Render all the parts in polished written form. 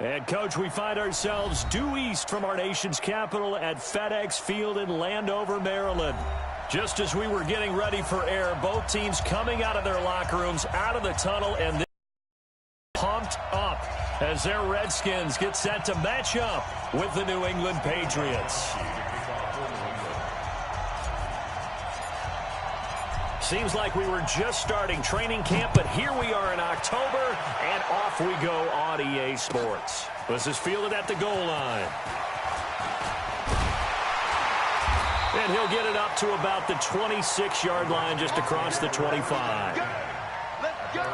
And, Coach, we find ourselves due east from our nation's capital at FedEx Field in Landover, Maryland. Just as we were getting ready for air, both teams coming out of their locker rooms, out of the tunnel, and they're pumped up as their Redskins get set to match up with the New England Patriots. Seems like we were just starting training camp, but here we are in October, and off we go on EA Sports. This is fielded at the goal line. And he'll get it up to about the 26-yard line, just across the 25. Let's go.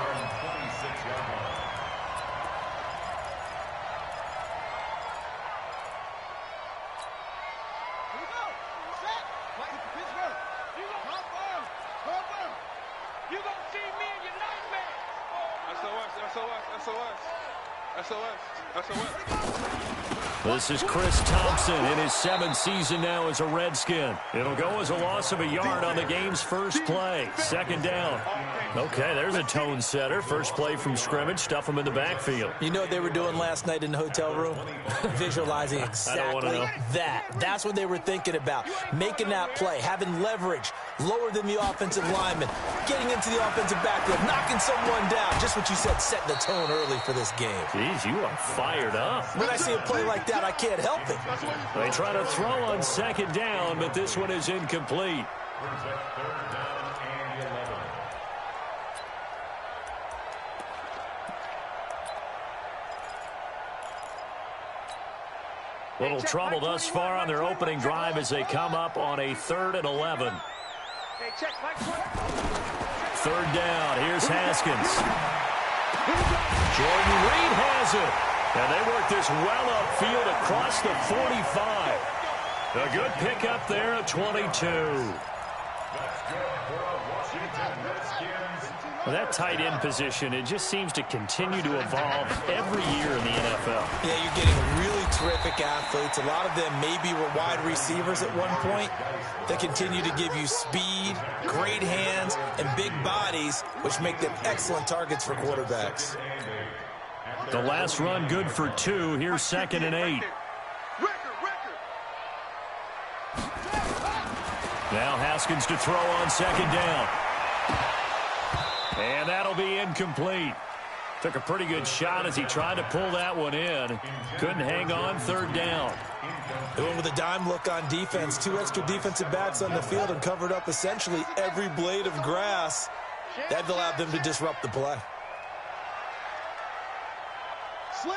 This is Chris Thompson in his 7th season now as a Redskin. It'll go as a loss of a yard on the game's first play. 2nd down. Okay, there's a tone setter. First play from scrimmage. Stuff him in the backfield. You know what they were doing last night in the hotel room? Visualizing exactly that. That's what they were thinking about. Making that play, having leverage, lower than the offensive lineman, getting into the offensive backfield, knocking someone down. Just what you said, setting the tone early for this game. Jeez, you are fired up. When I see a play like that, I can't help it. They try to throw on 2nd down, but this one is incomplete. Little trouble thus far on their opening drive as they come up on a 3rd and 11. 3rd down. Here's Haskins. Jordan Reed has it. And they work this well upfield across the 45. A good pickup there at 22. Well, that tight end position, it just seems to continue to evolve every year in the NFL. Yeah, you're getting really terrific athletes. A lot of them maybe were wide receivers at one point. They continue to give you speed, great hands, and big bodies, which make them excellent targets for quarterbacks. The last run good for 2. Here's 2nd and 8. Now Haskins to throw on 2nd down. And that'll be incomplete. Took a pretty good shot as he tried to pull that one in. Couldn't hang on. 3rd down. They went with a dime look on defense. 2 extra defensive backs on the field and covered up essentially every blade of grass. That allowed them to disrupt the play. Slip.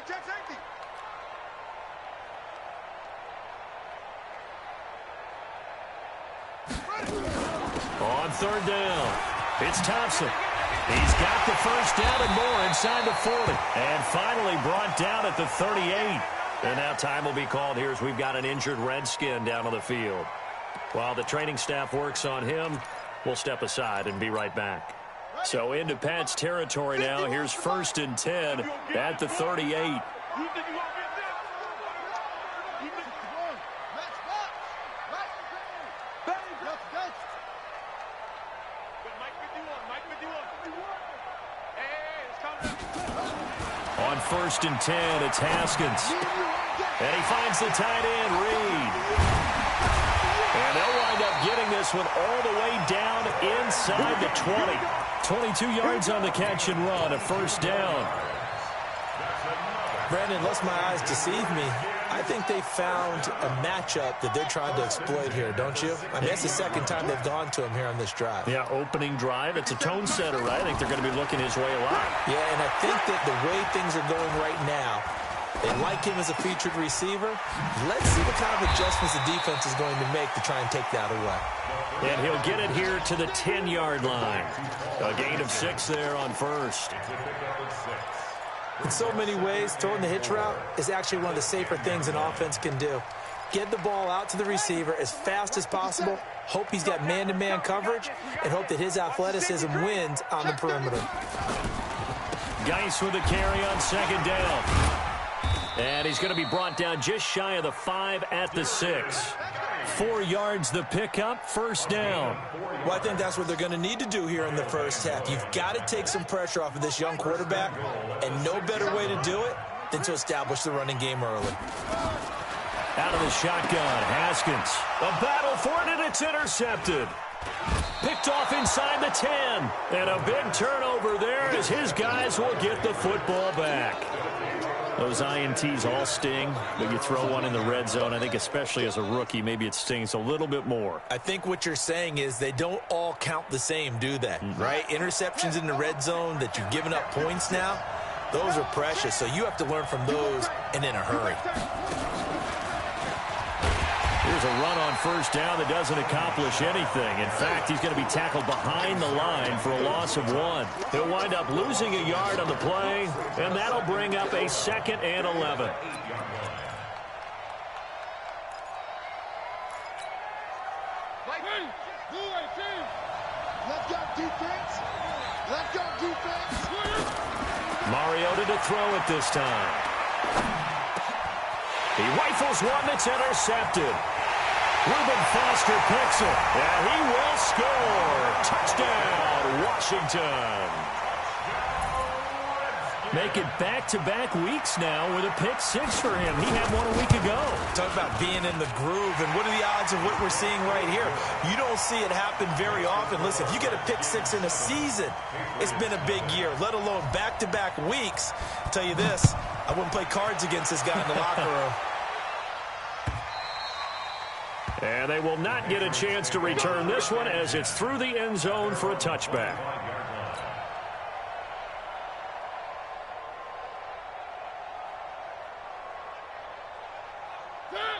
Check safety. On 3rd down, it's Thompson. He's got the first down and more inside the 40. And finally brought down at the 38. And now time will be called here as we've got an injured Redskin down on the field. While the training staff works on him, we'll step aside and be right back. So into Pat's territory now. Here's 1st and 10 at the 38. On 1st and 10, it's Haskins. And he finds the tight end, Reed. And they'll wind up getting this one all the way down inside the 20. 22 yards on the catch and run, a 1st down. Brandon, unless my eyes deceive me, I think they found a matchup that they're trying to exploit here, don't you? I mean, that's the 2nd time they've gone to him here on this drive. Yeah, opening drive. It's a tone setter, right? I think they're going to be looking his way a lot. Yeah, and I think that the way things are going right now, they like him as a featured receiver. Let's see what kind of adjustments the defense is going to make to try and take that away. And he'll get it here to the 10-yard line. A gain of 6 there on 1st. In so many ways, throwing the hitch route is actually one of the safer things an offense can do. Get the ball out to the receiver as fast as possible, hope he's got man-to-man coverage, and hope that his athleticism wins on the perimeter. Geis with a carry on 2nd down. And he's going to be brought down just shy of the 5 at the 6. 4 yards the pickup, first down. Well, I think that's what they're going to need to do here in the first half. You've got to take some pressure off of this young quarterback, and no better way to do it than to establish the running game early. Out of the shotgun, Haskins. A battle for it, and it's intercepted. Picked off inside the 10. And a big turnover there as his guys will get the football back. Those INTs all sting, but you throw one in the red zone. I think especially as a rookie, maybe it stings a little bit more. I think what you're saying is they don't all count the same, do they? Right? Interceptions in the red zone that you've given up points now, those are precious. So you have to learn from those and in a hurry. Here's a run on first down that doesn't accomplish anything. In fact, he's going to be tackled behind the line for a loss of 1. He'll wind up losing a yard on the play, and that'll bring up a 2nd and 11. Let's go defense. Let's go defense. Mariota to throw it this time. He rifles one that's intercepted. Reuben Foster picks it, and he will score. Touchdown, Washington. Make it back-to-back weeks now with a pick 6 for him. He had one a week ago. Talk about being in the groove, and what are the odds of what we're seeing right here? You don't see it happen very often. Listen, if you get a pick 6 in a season, it's been a big year, let alone back-to-back weeks. I'll tell you this, I wouldn't play cards against this guy in the locker room. And they will not get a chance to return this one as it's through the end zone for a touchback.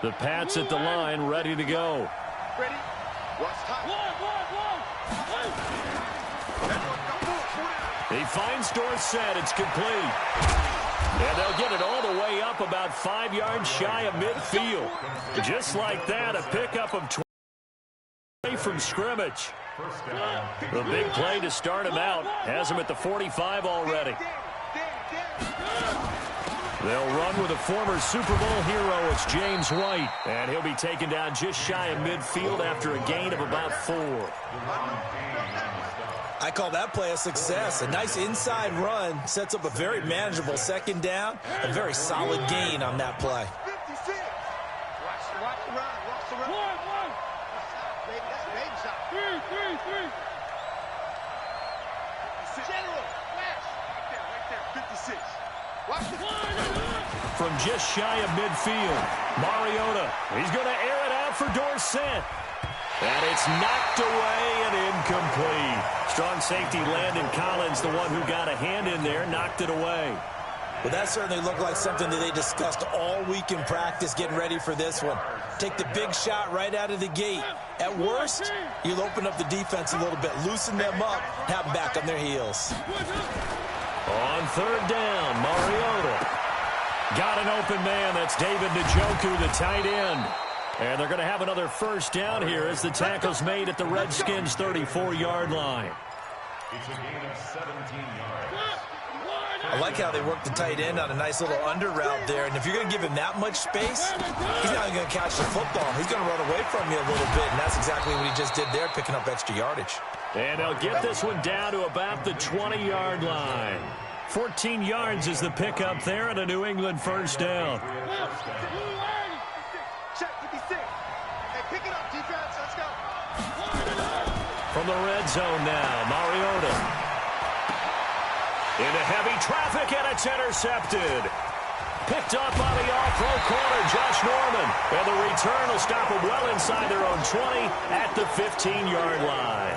The Pats at the line, ready to go. Ready? Watch time. He finds Dorsett. It's complete. And they'll get it all the way up about 5 yards shy of midfield. Just like that, a pickup of 20 from scrimmage. The big play to start him out has him at the 45 already. They'll run with a former Super Bowl hero. It's James White. And he'll be taken down just shy of midfield after a gain of about 4. I call that play a success. A nice inside run sets up a very manageable 2nd down. A very solid gain on that play. 56. Watch the run. Watch the run. Baby shot. 3. General. Flash. Right there. 56. Watch the From just shy of midfield, Mariota. He's going to air it out for Dorsett. And it's knocked away and incomplete. Strong safety Landon Collins, the one who got a hand in there, knocked it away. Well, that certainly looked like something that they discussed all week in practice, getting ready for this one. Take the big shot right out of the gate. At worst, you'll open up the defense a little bit, loosen them up, have them back on their heels. On 3rd down, Mariota. Got an open man. That's David Njoku, the tight end. And they're going to have another first down here as the tackle's made at the Redskins' 34-yard line. It's a gain of 17 yards. I like how they work the tight end on a nice little under route there. And if you're going to give him that much space, he's not going to catch the football. He's going to run away from you a little bit, and that's exactly what he just did there, picking up extra yardage. And they'll get this one down to about the 20-yard line. 14 yards is the pickup there and a New England first down. check 56. Hey, pick it up, defense. Let's go. From the red zone now, Mariota. Into heavy traffic, and it's intercepted. Picked up by the off-throw corner, Josh Norman. And the return will stop them well inside their own 20 at the 15-yard line.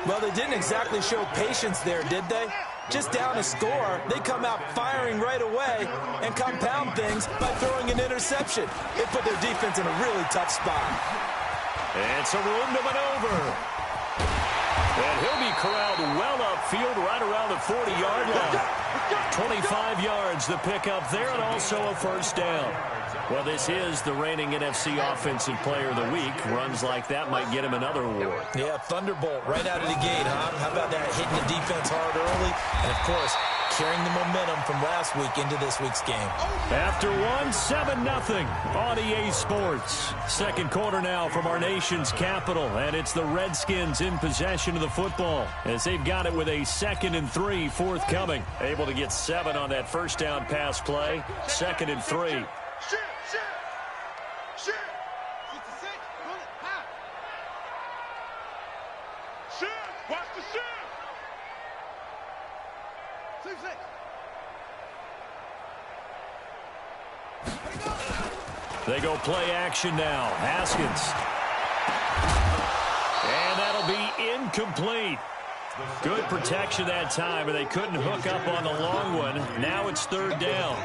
Well, they didn't exactly show patience there, did they? Just down a score, they come out firing right away and compound things by throwing an interception. It put their defense in a really tough spot. It's a room to maneuver. And he'll be corralled well upfield right around the 40-yard line. 25 yards the pickup there, and also a first down. Well, this is the reigning NFC Offensive Player of the Week. Runs like that might get him another award. Yeah, thunderbolt right out of the gate, huh? How about that, hitting the defense hard early? And, of course, carrying the momentum from last week into this week's game. After one, 7-0 on EA Sports. Second quarter now from our nation's capital, and it's the Redskins in possession of the football as they've got it with a 2nd and 3 forthcoming. Able to get 7 on that first down pass play. 2nd and 3. They go play action now. Haskins. And that'll be incomplete. Good protection that time, and they couldn't hook up on the long one. Now it's 3rd down.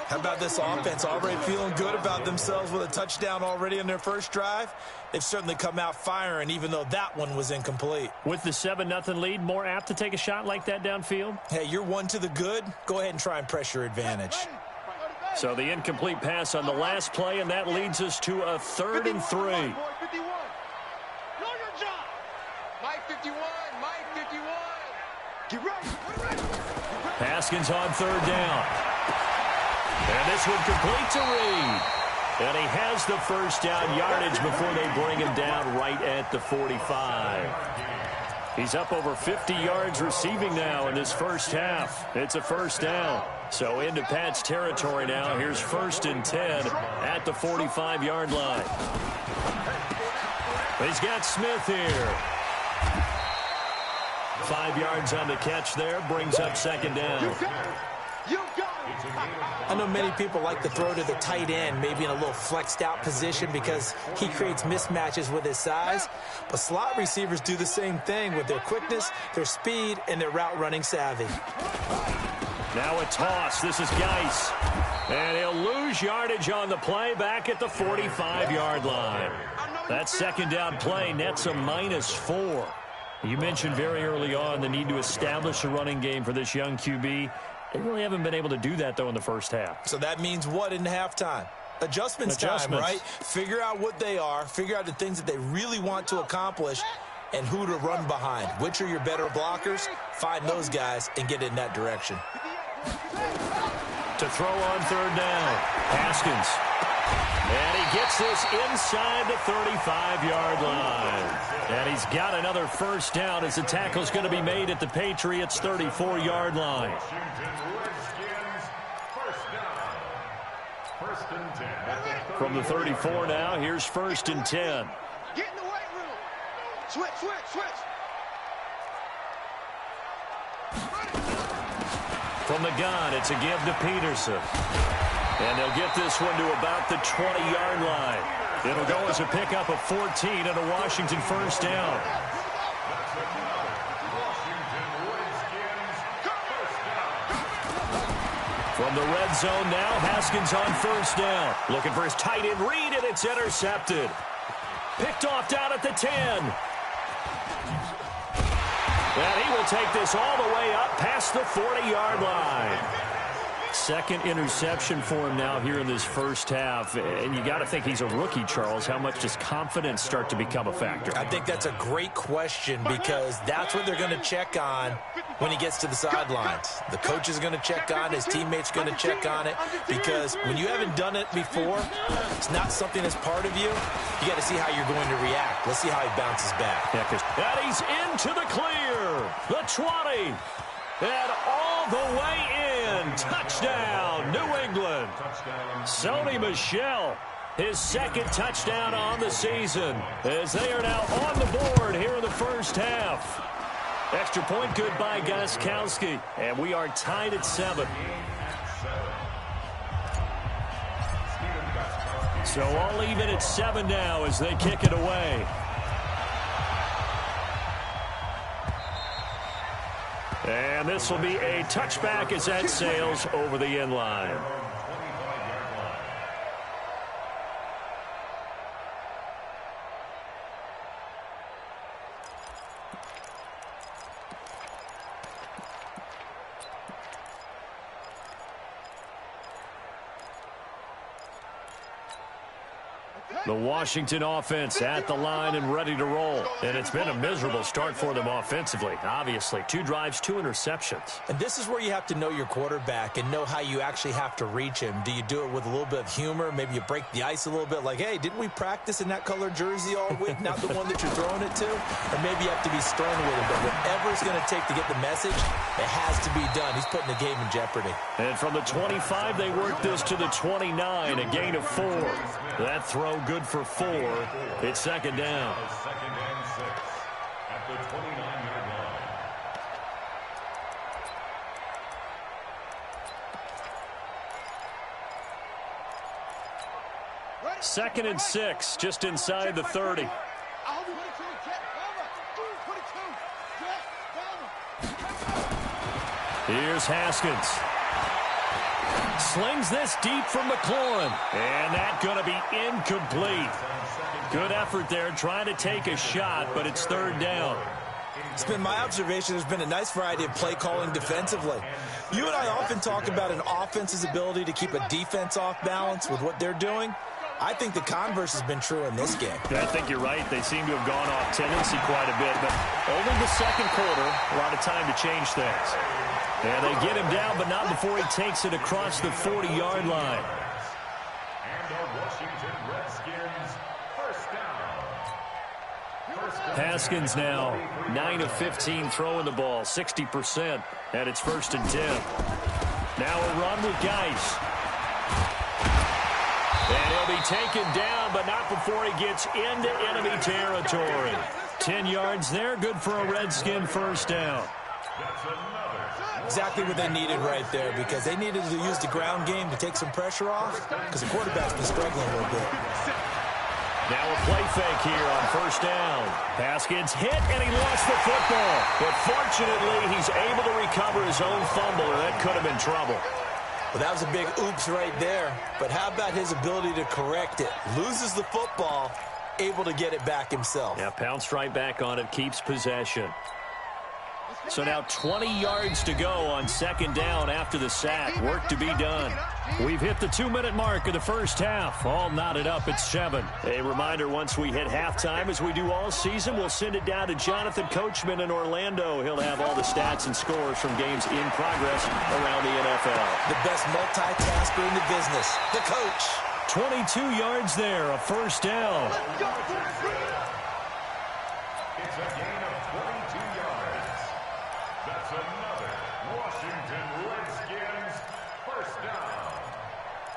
How about this offense already feeling good about themselves with a touchdown already in their first drive? They've certainly come out firing, even though that one was incomplete. With the 7-0 lead, more apt to take a shot like that downfield? Hey, you're one to the good. Go ahead and try and press your advantage. So the incomplete pass on the last play, and that leads us to a 3rd and 3. Know your job. Mike 51, Mike 51. Get ready. Haskins on 3rd down. And this one complete to Reed. And he has the first down yardage before they bring him down right at the 45. He's up over 50 yards receiving now in this first half. It's a first down. So into Pat's territory now. Here's 1st and 10 at the 45-yard line. He's got Smith here. 5 yards on the catch there. Brings up 2nd down. I know many people like to throw to the tight end, maybe in a little flexed out position because he creates mismatches with his size. But slot receivers do the same thing with their quickness, their speed, and their route running savvy. Now a toss. This is Geis. And he'll lose yardage on the play back at the 45-yard line. That 2nd down play nets a -4. You mentioned very early on the need to establish a running game for this young QB. They really haven't been able to do that, though, in the first half. So that means what in halftime? Adjustments time, right? Figure out what they are, figure out the things that they really want to accomplish, and who to run behind. Which are your better blockers? Find those guys and get in that direction. To throw on 3rd down, Haskins. And he gets this inside the 35-yard line. And he's got another first down as the tackle's going to be made at the Patriots' 34-yard line. From the 34 now, here's 1st and 10. Get in the weight room. Switch. From the gun, it's a give to Peterson. And they'll get this one to about the 20-yard line. It'll go as a pickup of 14 and a Washington first down. From the red zone now, Haskins on 1st down. Looking for his tight end Reed, and it's intercepted. Picked off down at the 10. And he will take this all the way up past the 40-yard line. 2nd interception for him now here in this first half. And you got to think he's a rookie, Charles. How much does confidence start to become a factor? I think that's a great question because that's what they're going to check on when he gets to the sidelines. The coach is going to check on it. His teammates going to check on it because when you haven't done it before, it's not something that's part of you. You got to see how you're going to react. Let's see how he bounces back. Yeah, and he's into the clear. The 20. And all the way in. Touchdown, New England. Sony Michel, his 2nd touchdown on the season, as they are now on the board here in the first half. Extra point good by Gostkowski, and we are tied at 7. So all even at 7 now as they kick it away. And this will be a touchback as that sails over the end line. The Washington offense at the line and ready to roll. And it's been a miserable start for them offensively. Obviously, 2 drives, 2 interceptions. And this is where you have to know your quarterback and know how you actually have to reach him. Do you do it with a little bit of humor? Maybe you break the ice a little bit like, hey, didn't we practice in that color jersey all week? Not the one that you're throwing it to? Or maybe you have to be stern with him. But whatever it's going to take to get the message, it has to be done. He's putting the game in jeopardy. And from the 25, they work this to the 29, a gain of 4. That throw good for 4. It's second down. Second and 6 at the 29-yard line. Second and 6, just inside the 30. Here's Haskins. Slings this deep from McLaurin. And that's going to be incomplete. Good effort there trying to take a shot, but it's third down. It's been my observation there's been a nice variety of play calling defensively. You and I often talk about an offense's ability to keep a defense off balance with what they're doing. I think the converse has been true in this game. I think you're right. They seem to have gone off tendency quite a bit, but only the second quarter, a lot of time to change things. And they get him down, but not before he takes it across the 40-yard line. And the Washington Redskins first down. Haskins now 9 of 15 throwing the ball, 60%, and it's first and 10. Now a run with Geis. And he'll be taken down, but not before he gets into enemy territory. 10 yards there, good for a Redskin first down. Exactly what they needed right there, because they needed to use the ground game to take some pressure off, because the quarterback's been struggling a little bit. Now a play fake here on first down. Haskins hit, and he lost the football. But fortunately, he's able to recover his own fumble, or that could have been trouble. Well, that was a big oops right there. But how about his ability to correct it? Loses the football, able to get it back himself. Yeah, pounced right back on it, keeps possession. So now 20 yards to go on second down after the sack. Work to be done. We've hit the 2-minute mark of the first half. All knotted up at 7. A reminder, once we hit halftime, as we do all season, we'll send it down to Jonathan Coachman in Orlando. He'll have all the stats and scores from games in progress around the NFL. The best multitasker in the business, the coach. 22 yards there, a first down. It's a gain of 22 yards. That's another Washington Redskins first down.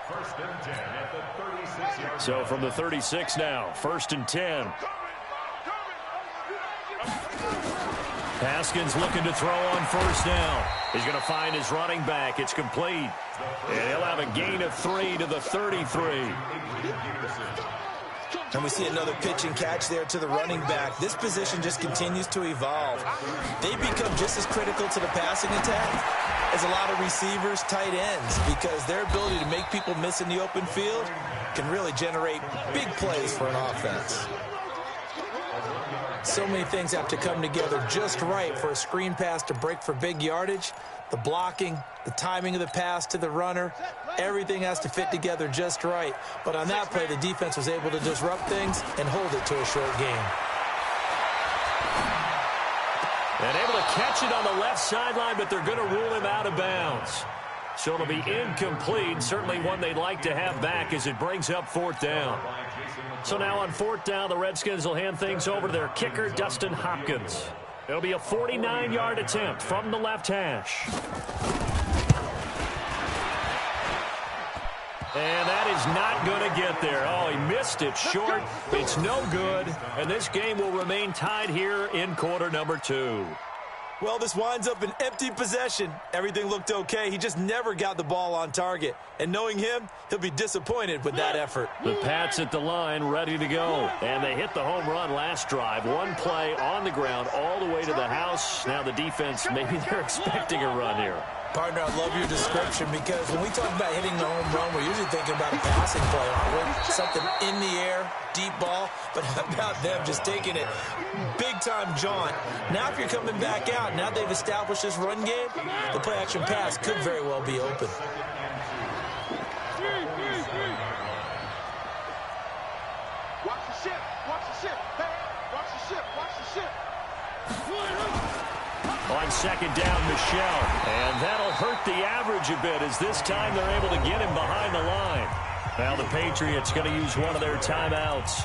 First and 10 at the 36-yard. So from the 36 now, first and 10. Haskins looking to throw on first down. He's going to find his running back. It's complete. And he'll have a gain of 3 to the 33. And we see another pitch and catch there to the running back. This position just continues to evolve. They become just as critical to the passing attack as a lot of receivers, tight ends, because their ability to make people miss in the open field can really generate big plays for an offense. So many things have to come together just right for a screen pass to break for big yardage. The blocking, the timing of the pass to the runner, everything has to fit together just right. But on that play, the defense was able to disrupt things and hold it to a short game. And able to catch it on the left sideline, but they're going to rule him out of bounds. So it'll be incomplete, certainly one they'd like to have back as it brings up fourth down. So now on fourth down, the Redskins will hand things over to their kicker, Dustin Hopkins. It'll be a 49-yard attempt from the left hash. And that is not going to get there. Oh, he missed it short. It's no good. And this game will remain tied here in quarter number 2. Well, this winds up an empty possession. Everything looked okay. He just never got the ball on target. And knowing him, he'll be disappointed with that effort. The Pats at the line, ready to go. And they hit the home run last drive. One play on the ground all the way to the house. Now the defense, maybe they're expecting a run here. Partner, I love your description, because when we talk about hitting the home run, we're usually thinking about a passing play, aren't we? Something in the air, deep ball. But how about them just taking it big-time jaunt? Now if you're coming back out, now they've established this run game, the play-action pass could very well be open. second down, Michelle. And that'll hurt the average a bit as this time they're able to get him behind the line. Now the Patriots going to use one of their timeouts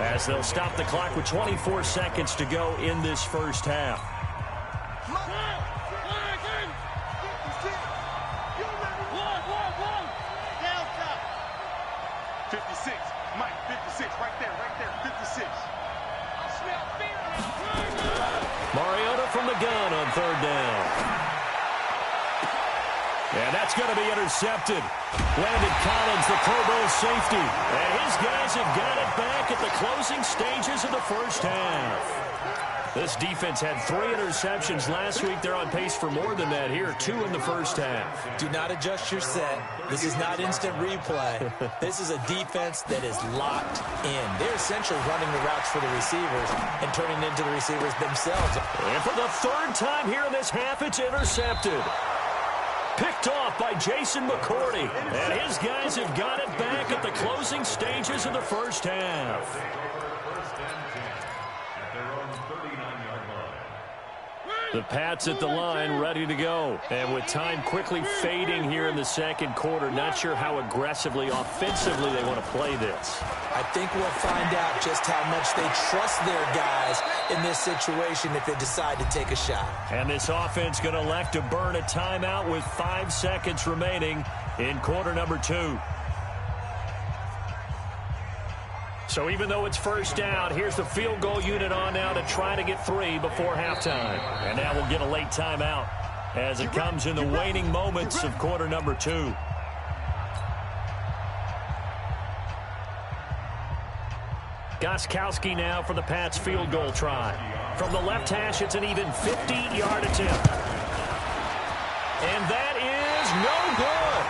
as they'll stop the clock with 24 seconds to go in this first half. 56, Mike, 56, right there, 56. Mariota from the gun on third down. And that's going to be intercepted. Landon Collins, the Pro Bowl safety. And his guys have got it back at the closing stages of the first half. This defense had 3 interceptions last week. They're on pace for more than that here, 2 in the first half. Do not adjust your set. This is not instant replay. This is a defense that is locked in. They're essentially running the routes for the receivers and turning into the receivers themselves. And for the 3rd time here in this half, it's intercepted. Picked off by Jason McCourty. And his guys have got it back at the closing stages of the first half. The Pats at the line, ready to go. And with time quickly fading here in the second quarter, not sure how aggressively, offensively they want to play this. I think we'll find out just how much they trust their guys in this situation if they decide to take a shot. And this offense going to elect to burn a timeout with 5 seconds remaining in quarter number 2. So even though it's first down, here's the field goal unit on now to try to get 3 before halftime. And now we'll get a late timeout as it comes in the waning moments of quarter number 2. Gostkowski now for the Pats field goal try. From the left hash, it's an even 50-yard attempt. And that is no good.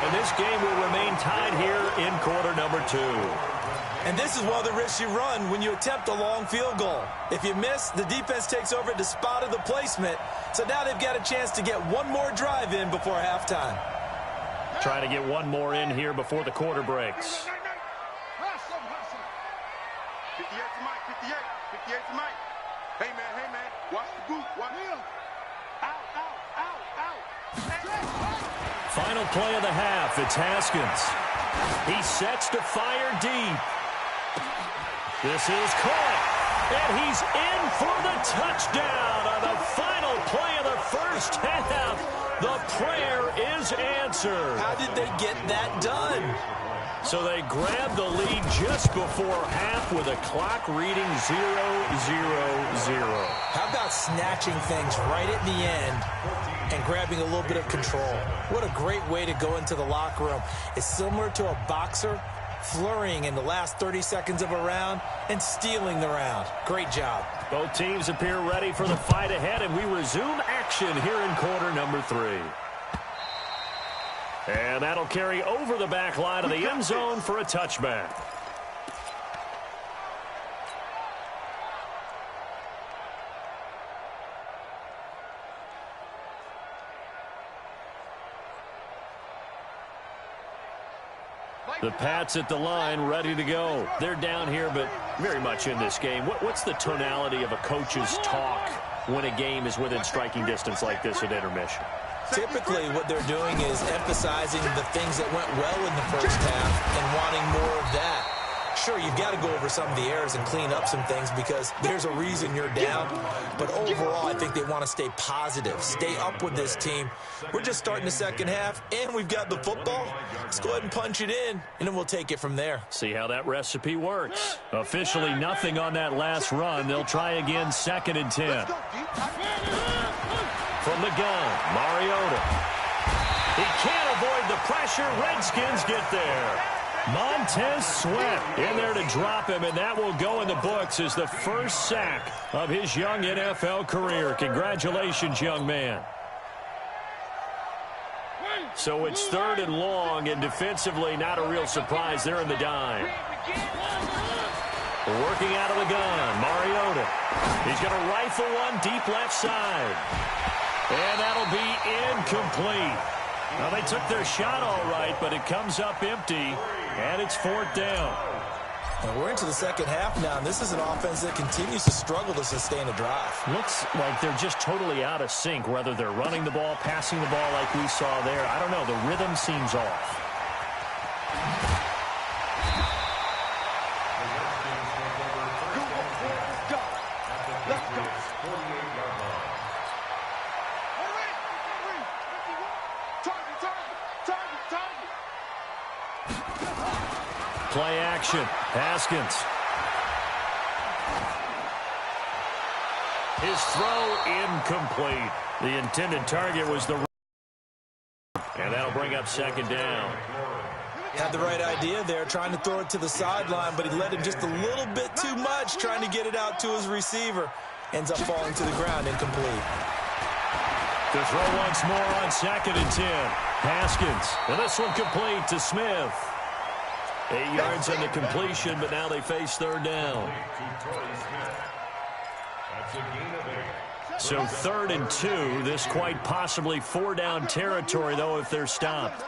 And this game will remain tied here in quarter number 2. And this is one of the risks you run when you attempt a long field goal. If you miss, the defense takes over at the spot of the placement. So now they've got a chance to get one more drive in before halftime. Try to get one more in here before the quarter breaks. 58 to Mike, 58 to Mike. Hey, man, watch the boot, watch him. Out. Final play of the half, it's Haskins. He sets to fire deep. This is caught, and he's in for the touchdown on the final play of the first half. The prayer is answered. How did they get that done? So they grabbed the lead just before half with a clock reading 0-0-0. How about snatching things right at the end and grabbing a little bit of control? What a great way to go into the locker room. It's similar to a boxer flurrying in the last 30 seconds of a round and stealing the round. Great job. Both teams appear ready for the fight ahead, and we resume action here in quarter number 3. And that'll carry over the back line of the end zone for a touchback. The Pats at the line, ready to go. They're down here, but very much in this game. What's the tonality of a coach's talk when a game is within striking distance like this at intermission? Typically, what they're doing is emphasizing the things that went well in the first half and wanting more of that. Sure, you've got to go over some of the errors and clean up some things because there's a reason you're down. But overall, I think they want to stay positive, stay up with this team. We're just starting the second half, and we've got the football. Let's go ahead and punch it in, and then we'll take it from there. See how that recipe works. Officially nothing on that last run. They'll try again, 2nd and 10. From the gun, Mariota. He can't avoid the pressure. Redskins get there. Montez Sweat in there to drop him, and that will go in the books as the first sack of his young NFL career. Congratulations, young man. So it's 3rd and long, and defensively not a real surprise there in the dime. Working out of the gun, Mariota. He's going to rifle one deep left side. And that'll be incomplete. Now, they took their shot all right, but it comes up empty, and it's 4th down. And we're into the second half now, and this is an offense that continues to struggle to sustain a drive. Looks like they're just totally out of sync, whether they're running the ball, passing the ball like we saw there. I don't know. The rhythm seems off. Play action. Haskins. His throw incomplete. The intended target was the... And that'll bring up second down. Had the right idea there, trying to throw it to the sideline, but he let him just a little bit too much, trying to get it out to his receiver. Ends up falling to the ground, incomplete. To throw once more on 2nd and 10. Haskins. And this one complete to Smith. 8 yards on the completion, but now they face third down. So 3rd and 2. This quite possibly 4-down territory, though, if they're stopped.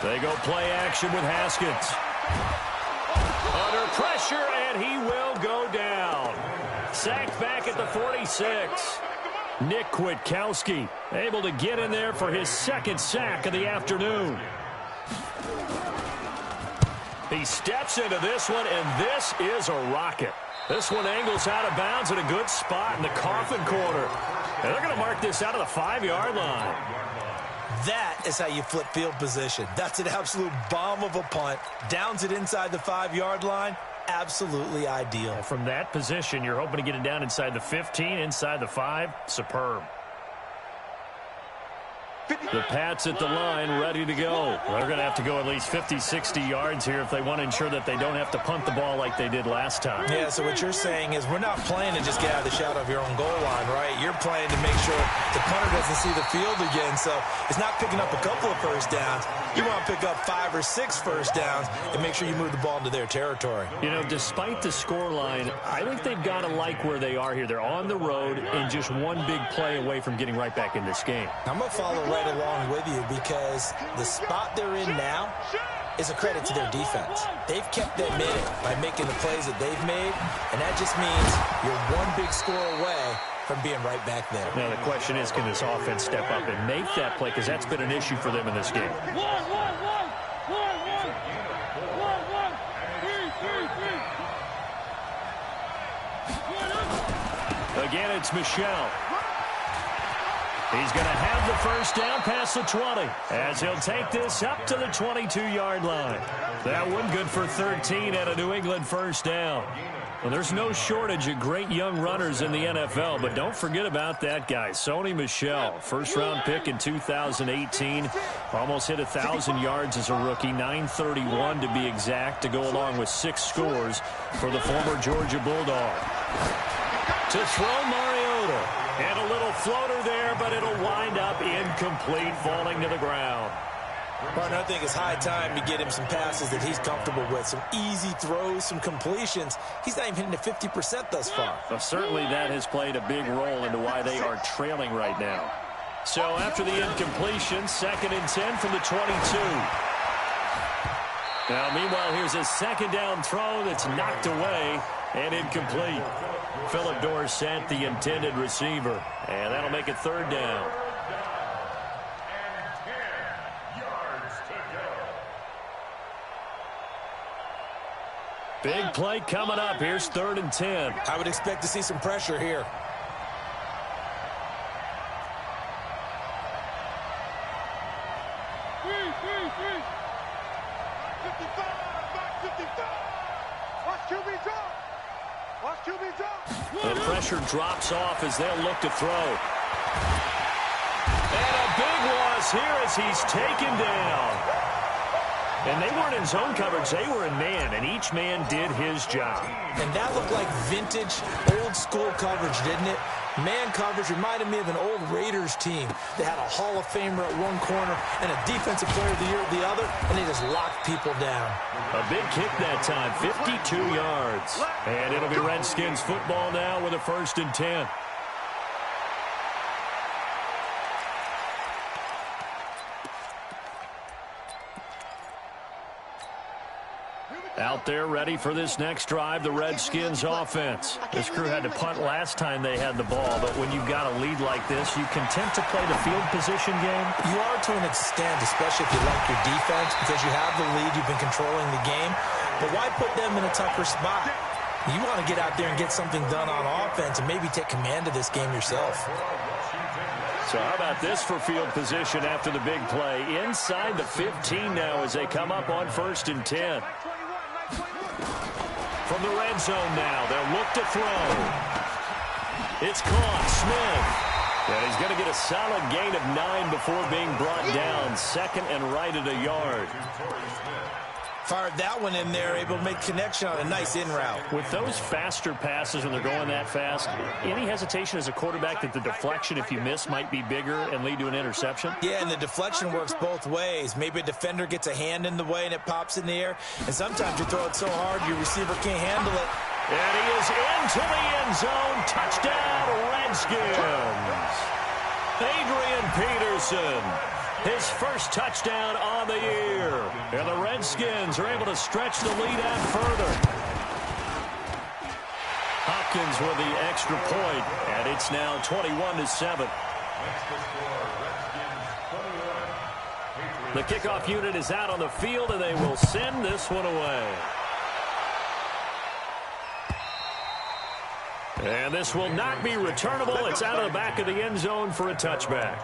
They go play action with Haskins. Under pressure, and he will go down. Sacked back at the 46. Nick Kwiatkowski able to get in there for his 2nd sack of the afternoon. He steps into this one, and this is a rocket. This one angles out of bounds at a good spot in the coffin corner. And they're going to mark this out of the 5-yard line. That is how you flip field position. That's an absolute bomb of a punt. Downs it inside the 5-yard line. Absolutely ideal. From that position, you're hoping to get it down inside the 15, inside the 5. Superb. The Pats at the line, ready to go. They're going to have to go at least 50, 60 yards here if they want to ensure that they don't have to punt the ball like they did last time. Yeah, so what you're saying is we're not playing to just get out of the shadow of your own goal line, right? You're playing to make sure the punter doesn't see the field again. So it's not picking up a couple of first downs. You want to pick up 5 or 6 first downs and make sure you move the ball into their territory. You know, despite the scoreline, I think they've got to like where they are here. They're on the road and just one big play away from getting right back in this game. I'm going to follow right along with you because the spot they're in now is a credit to their defense. They've kept them in it by making the plays that they've made, and that just means you're one big score away from being right back there. Now, the question is, can this offense step up and make that play? Because that's been an issue for them in this game. Again, it's Michel. He's going to have the first down past the 20 as he'll take this up to the 22-yard line. That one good for 13 and a New England first down. Well, there's no shortage of great young runners in the NFL, but don't forget about that guy, Sony Michel. First-round pick in 2018. Almost hit 1,000 yards as a rookie, 931 to be exact, to go along with 6 scores for the former Georgia Bulldog. To throw Mariota. And a little floater there, but it'll wind up incomplete, falling to the ground. Partner, I think it's high time to get him some passes that he's comfortable with. Some easy throws, some completions. He's not even hitting the 50% thus far. Well, certainly that has played a big role into why they are trailing right now. So after the incompletion, 2nd and 10 from the 22. Now, meanwhile, here's a 2nd down throw that's knocked away and incomplete. Phillip Dorsett, the intended receiver. And that'll make it 3rd down. Big play coming up. Here's 3rd and 10. I would expect to see some pressure here. The pressure drops off as they'll look to throw. And a big loss here as he's taken down. And they weren't in zone coverage. They were in man, and each man did his job. And that looked like vintage, old-school coverage, didn't it? Man coverage reminded me of an old Raiders team. They had a Hall of Famer at one corner and a Defensive Player of the Year at the other, and they just locked people down. A big kick that time, 52 yards. And it'll be Redskins football now with a 1st and 10. Out there ready for this next drive, the Redskins offense. This crew had to punt last time they had the ball, but when you've got a lead like this, you content to play the field position game? You are to an extent, especially if you like your defense, because you have the lead, you've been controlling the game. But why put them in a tougher spot? You want to get out there and get something done on offense and maybe take command of this game yourself. So how about this for field position after the big play? Inside the 15 now as they come up on 1st and 10. From the red zone now, they'll look to throw. It's caught. Smith. And he's going to get a solid gain of 9 before being brought down. 2nd and right at a yard. Fired that one in there, able to make connection on a nice in route. With those faster passes when they're going that fast, any hesitation as a quarterback that the deflection, if you miss, might be bigger and lead to an interception? Yeah, and the deflection works both ways. Maybe a defender gets a hand in the way and it pops in the air, and sometimes you throw it so hard your receiver can't handle it. And he is into the end zone. Touchdown, Redskins. Adrian Peterson. His first touchdown on the year. And the Redskins are able to stretch the lead out further. Hopkins with the extra point, and it's now 21-7. The kickoff unit is out on the field, and they will send this one away. And this will not be returnable. It's out of the back of the end zone for a touchback.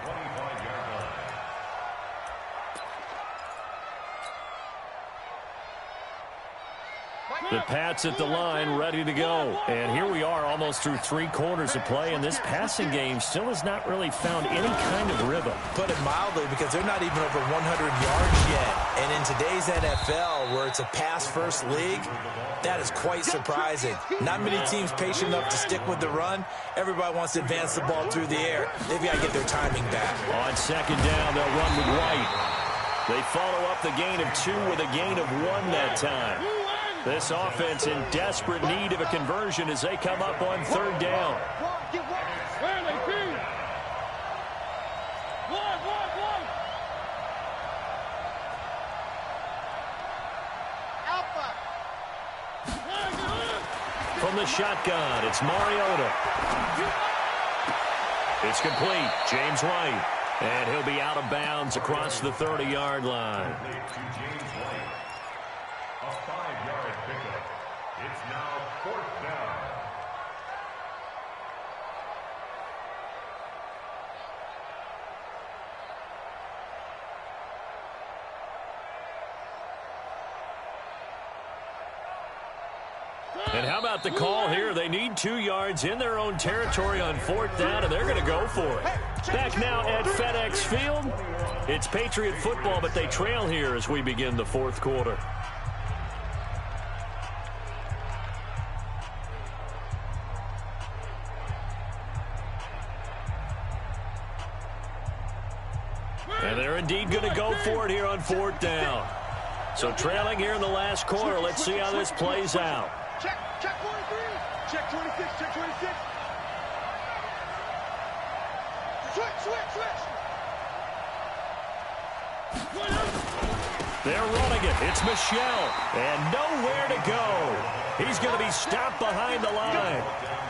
The Pats at the line, ready to go. And here we are almost through 3 quarters of play, and this passing game still has not really found any kind of rhythm. Put it mildly, because they're not even over 100 yards yet. And in today's NFL, where it's a pass-first league, that is quite surprising. Not many teams patient enough to stick with the run. Everybody wants to advance the ball through the air. They've got to get their timing back. On 2nd down, they'll run with White. They follow up the gain of 2 with a gain of 1 that time. This offense in desperate need of a conversion as they come up on 3rd down. From the shotgun, it's Mariota. It's complete. James White. And he'll be out of bounds across the 30-yard line. A 5-yard pickup. It's now 4th down. And how about the call here? They need 2 yards in their own territory on 4th down, and they're going to go for it. Back now at FedEx Field. It's Patriot football, but they trail here as we begin the 4th quarter. And they're indeed going to go for it here on 4th down. So trailing here in the last quarter. Let's see how this plays out. Check 23. Check 26. Check 26. Switch. They're running it. It's Michelle. And nowhere to go. He's going to be stopped behind the line.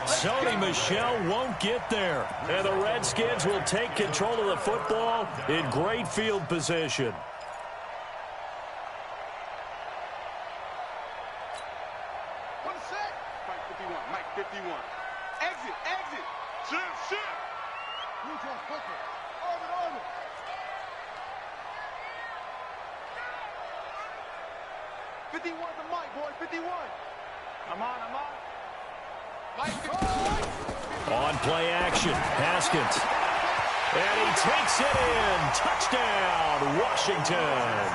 Sony Michel won't get there. And the Redskins will take control of the football in great field position. Mike 51. Exit. Shift. Neutral quicker. Orbit. 51 to Mike, boy. 51. I'm on. Mike 51. On play action, Haskins. And he takes it in. Touchdown, Washington.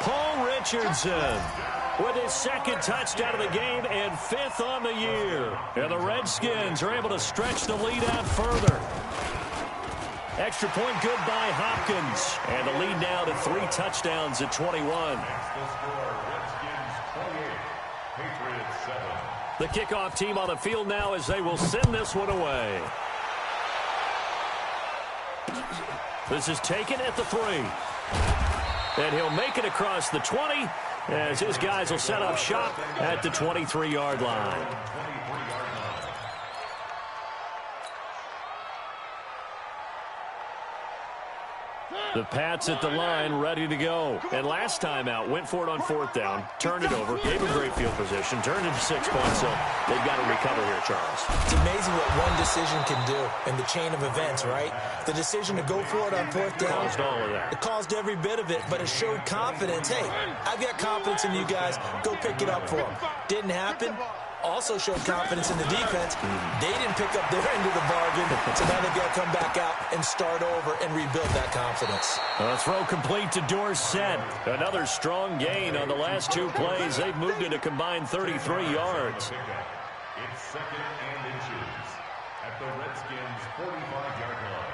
Paul Richardson with his 2nd touchdown of the game and 5th on the year. And the Redskins are able to stretch the lead out further. Extra point good by Hopkins. And the lead now to 3 touchdowns at 21. The kickoff team on the field now as they will send this one away. This is taken at the 3. And he'll make it across the 20 as his guys will set up shop at the 23-yard line. The Pats at the line, ready to go. And last time out, went for it on 4th down, turned it over, gave him great field position, turned it to 6 points, so they've got to recover here, Charles. It's amazing what one decision can do in the chain of events, right? The decision to go for it on 4th down. Caused all of that. It caused every bit of it, but it showed confidence. Hey, I've got confidence in you guys. Go pick it up for them. Didn't happen. Also showed confidence in the defense. They didn't pick up their end of the bargain, so now they've got to come back out and start over and rebuild that confidence. A throw complete to Dorsett. Another strong gain on the last 2 plays. They've moved it a combined 33 yards. It's 2nd and inches at the Redskins' 45-yard line.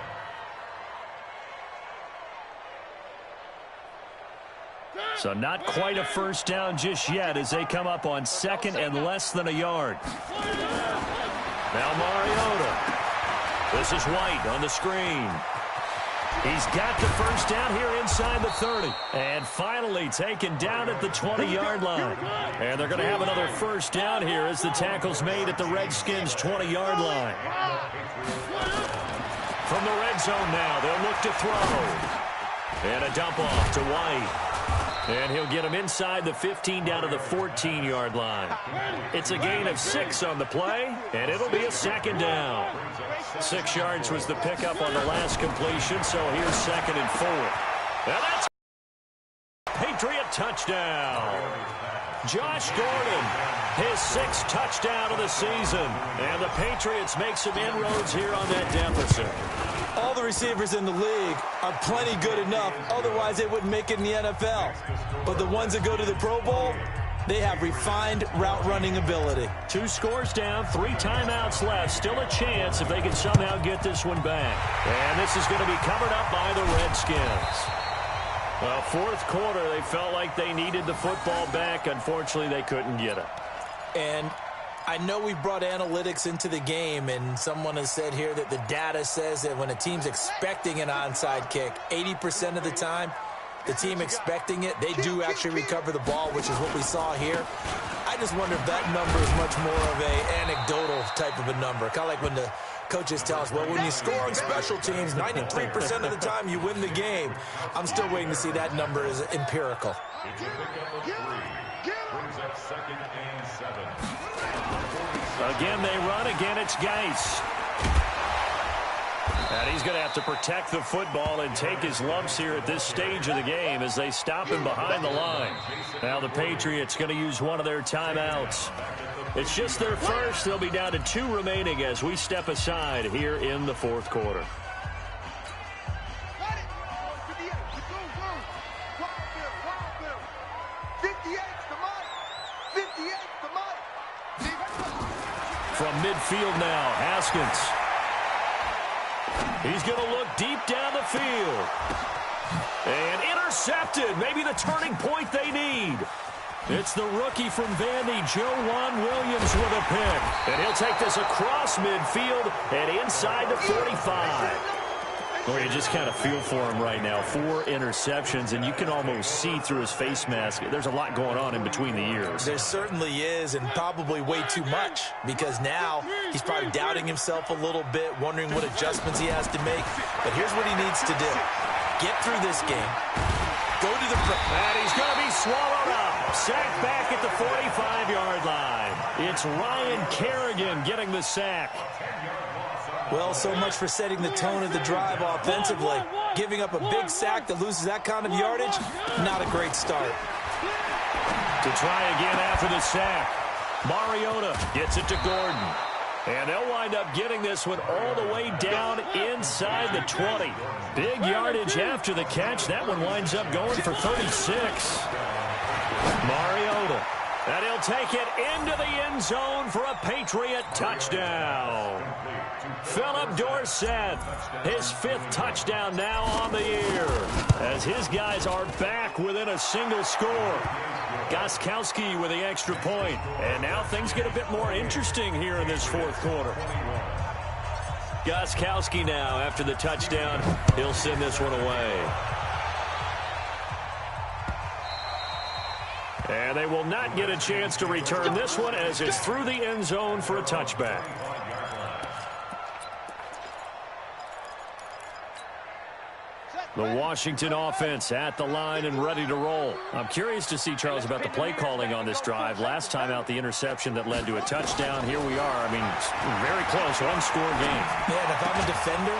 So not quite a first down just yet as they come up on 2nd and less than a yard. Now Mariota. This is White on the screen. He's got the first down here inside the 30. And finally taken down at the 20-yard line. And they're going to have another first down here as the tackle's made at the Redskins' 20-yard line. From the red zone now, they'll look to throw. And a dump off to White. And he'll get him inside the 15 down to the 14-yard line. It's a gain of 6 on the play, and it'll be a 2nd down. 6 yards was the pickup on the last completion, so here's 2nd and 4. And that's a Patriot touchdown. Josh Gordon, his 6th touchdown of the season. And the Patriots make some inroads here on that deficit. All the receivers in the league are plenty good enough. Otherwise, they wouldn't make it in the NFL. But the ones that go to the Pro Bowl, they have refined route-running ability. 2 scores down, 3 timeouts left. Still a chance if they can somehow get this one back. And this is going to be covered up by the Redskins. Well, 4th quarter, they felt like they needed the football back. Unfortunately, they couldn't get it. And I know we brought analytics into the game, and someone has said here that the data says that when a team's expecting an onside kick, 80% of the time, the team expecting it, they do actually recover the ball, which is what we saw here. I just wonder if that number is much more of an anecdotal type of a number. Kind of like when the coaches tell us, well, when you score on special teams, 93% of the time you win the game. I'm still waiting to see that number is empirical. It's a pickup of 3. Brings up 2nd and 7. Again, they run. Again, it's Geis. And he's going to have to protect the football and take his lumps here at this stage of the game as they stop him behind the line. Now the Patriots going to use one of their timeouts. It's just their first. They'll be down to 2 remaining as we step aside here in the 4th quarter. From midfield now, Haskins. He's going to look deep down the field. And intercepted. Maybe the turning point they need. It's the rookie from Vandy, Joejuan Williams, with a pick. And he'll take this across midfield and inside the 45. Well, you just kind of feel for him right now. 4 interceptions, and you can almost see through his face mask. There's a lot going on in between the ears. There certainly is, and probably way too much, because now he's probably doubting himself a little bit, wondering what adjustments he has to make. But here's what he needs to do. Get through this game. Go to the... And he's going to be swallowed up. Sacked back at the 45-yard line. It's Ryan Kerrigan getting the sack. Well, so much for setting the tone of the drive offensively. Giving up a big sack that loses that kind of yardage, not a great start. To try again after the sack. Mariota gets it to Gordon. And they'll wind up getting this one all the way down inside the 20. Big yardage after the catch. That one winds up going for 36. Mariota. And he'll take it into the end zone for a Patriot touchdown. Philip Dorsett, his 5th touchdown now on the year, as his guys are back within a single score. Gostkowski with the extra point. And now things get a bit more interesting here in this 4th quarter. Gostkowski now, after the touchdown, he'll send this one away. And they will not get a chance to return this one as it's through the end zone for a touchback. The Washington offense at the line and ready to roll. I'm curious to see, Charles, about the play calling on this drive. Last time out, the interception that led to a touchdown. Here we are. I mean, very close, one-score game. Yeah, and if I'm a defender,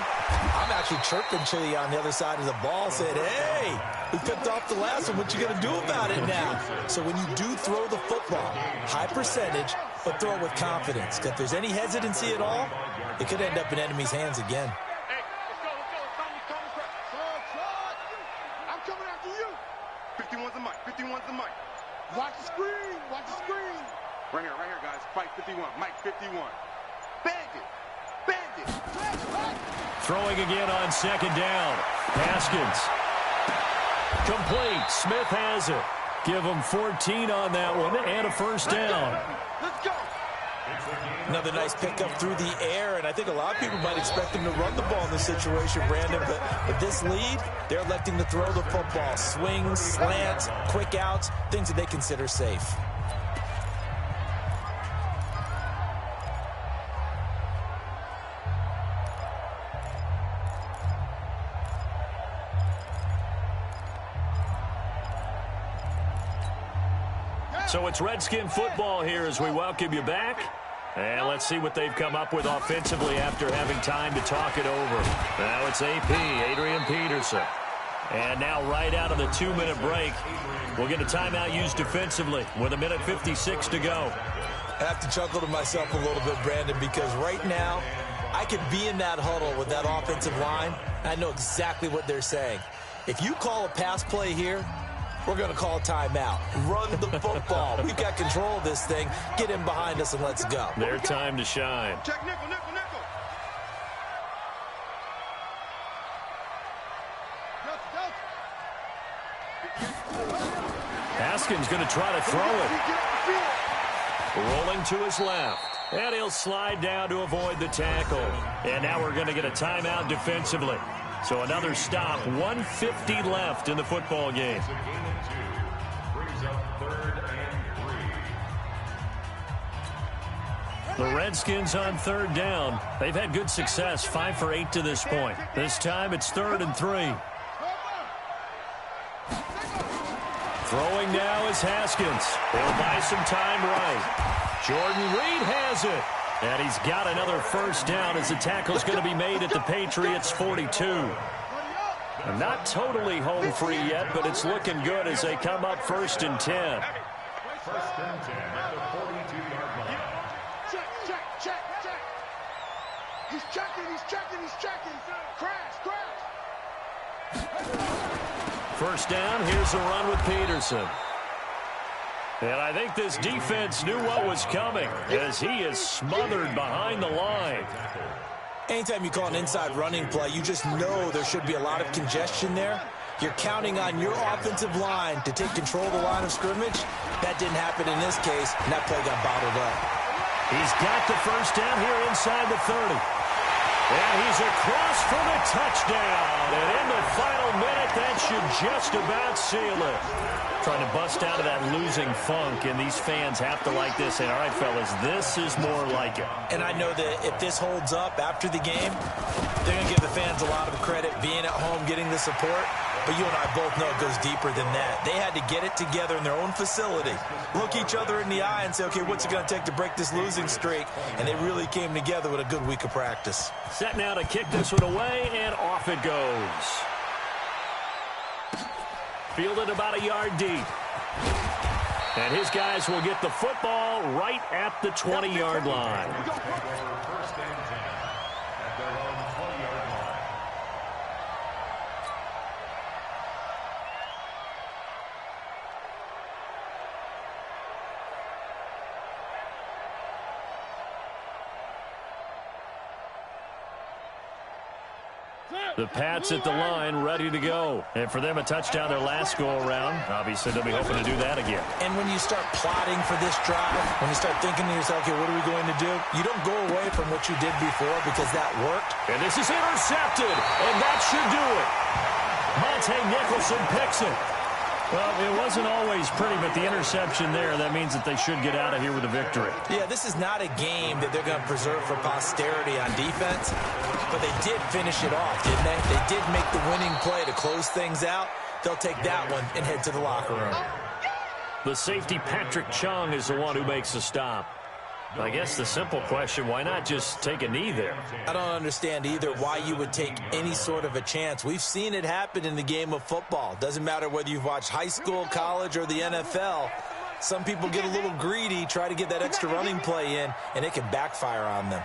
I'm actually chirping to you on the other side of the ball, saying, hey, we picked off the last one. What you going to do about it now? So when you do throw the football, high percentage, but throw it with confidence. Because if there's any hesitancy at all, it could end up in enemy's hands again. Watch the screen. Watch the screen. Right here, guys. Fight 51. Mike 51. Bandit. Throwing again on second down. Haskins. Complete. Smith has it. Give him 14 on that one and a first down. Let's go. Another nice pickup through the air, and I think a lot of people might expect them to run the ball in this situation, Brandon, but with this lead, they're electing to throw the football. Swings, slants, quick outs, things that they consider safe. So it's Redskin football here as we welcome you back. And let's see what they've come up with offensively after having time to talk it over. Now it's AP, Adrian Peterson. And now right out of the 2-minute break, we'll get a timeout used defensively with 1:56 to go. I have to chuckle to myself a little bit, Brandon, because right now I could be in that huddle with that offensive line. I know exactly what they're saying. If you call a pass play here, we're going to call a timeout. Run the football. We've got control of this thing. Get in behind us and let's go. Their time to shine. Check nickel. Haskins going to try to throw it. Rolling to his left. And he'll slide down to avoid the tackle. And now we're going to get a timeout defensively. So another stop. 1:50 left in the football game. The Redskins on third down. They've had good success, 5 for 8 to this point. This time it's 3rd and 3. Throwing now is Haskins. He'll buy some time right. Jordan Reed has it. And he's got another first down as the tackle's going to be made at the Patriots' 42. And not totally home free yet, but it's looking good as they come up 1st and 10. 1st and 10 at the 42-yard line. Check. He's checking. Crash. First down, here's a run with Peterson. And I think this defense knew what was coming as he is smothered behind the line. Anytime you call an inside running play, you just know there should be a lot of congestion there. You're counting on your offensive line to take control of the line of scrimmage. That didn't happen in this case, and that play got bottled up. He's got the first down here inside the 30. And he's across for the touchdown. And in the final minute, that should just about seal it. Trying to bust out of that losing funk, and these fans have to like this. And all right, fellas, this is more like it. And I know that if this holds up after the game, they're going to give the fans a lot of credit being at home, getting the support. But you and I both know it goes deeper than that. They had to get it together in their own facility, look each other in the eye and say, okay, what's it going to take to break this losing streak? And they really came together with a good week of practice. Set now to kick this one away, and off it goes. Fielded about a yard deep. And his guys will get the football right at the 20-yard line. First and 10 at their own 20-yard line. The Pats at the line, ready to go. And for them, a touchdown their last go-around. Obviously, they'll be hoping to do that again. And when you start plotting for this drive, when you start thinking to yourself, okay, what are we going to do? You don't go away from what you did before because that worked. And this is intercepted, and that should do it. Monte Nicholson picks it. Well, it wasn't always pretty, but the interception there, that means that they should get out of here with a victory. Yeah, this is not a game that they're going to preserve for posterity on defense, but they did finish it off, didn't they? They did make the winning play to close things out. They'll take that one and head to the locker room. The safety, Patrick Chung, is the one who makes the stop. I guess the simple question, why not just take a knee there? I don't understand either why you would take any sort of a chance. We've seen it happen in the game of football. Doesn't matter whether you've watched high school, college, or the NFL. Some people get a little greedy, try to get that extra running play in, and it can backfire on them.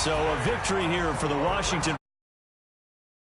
So a victory here for the Washington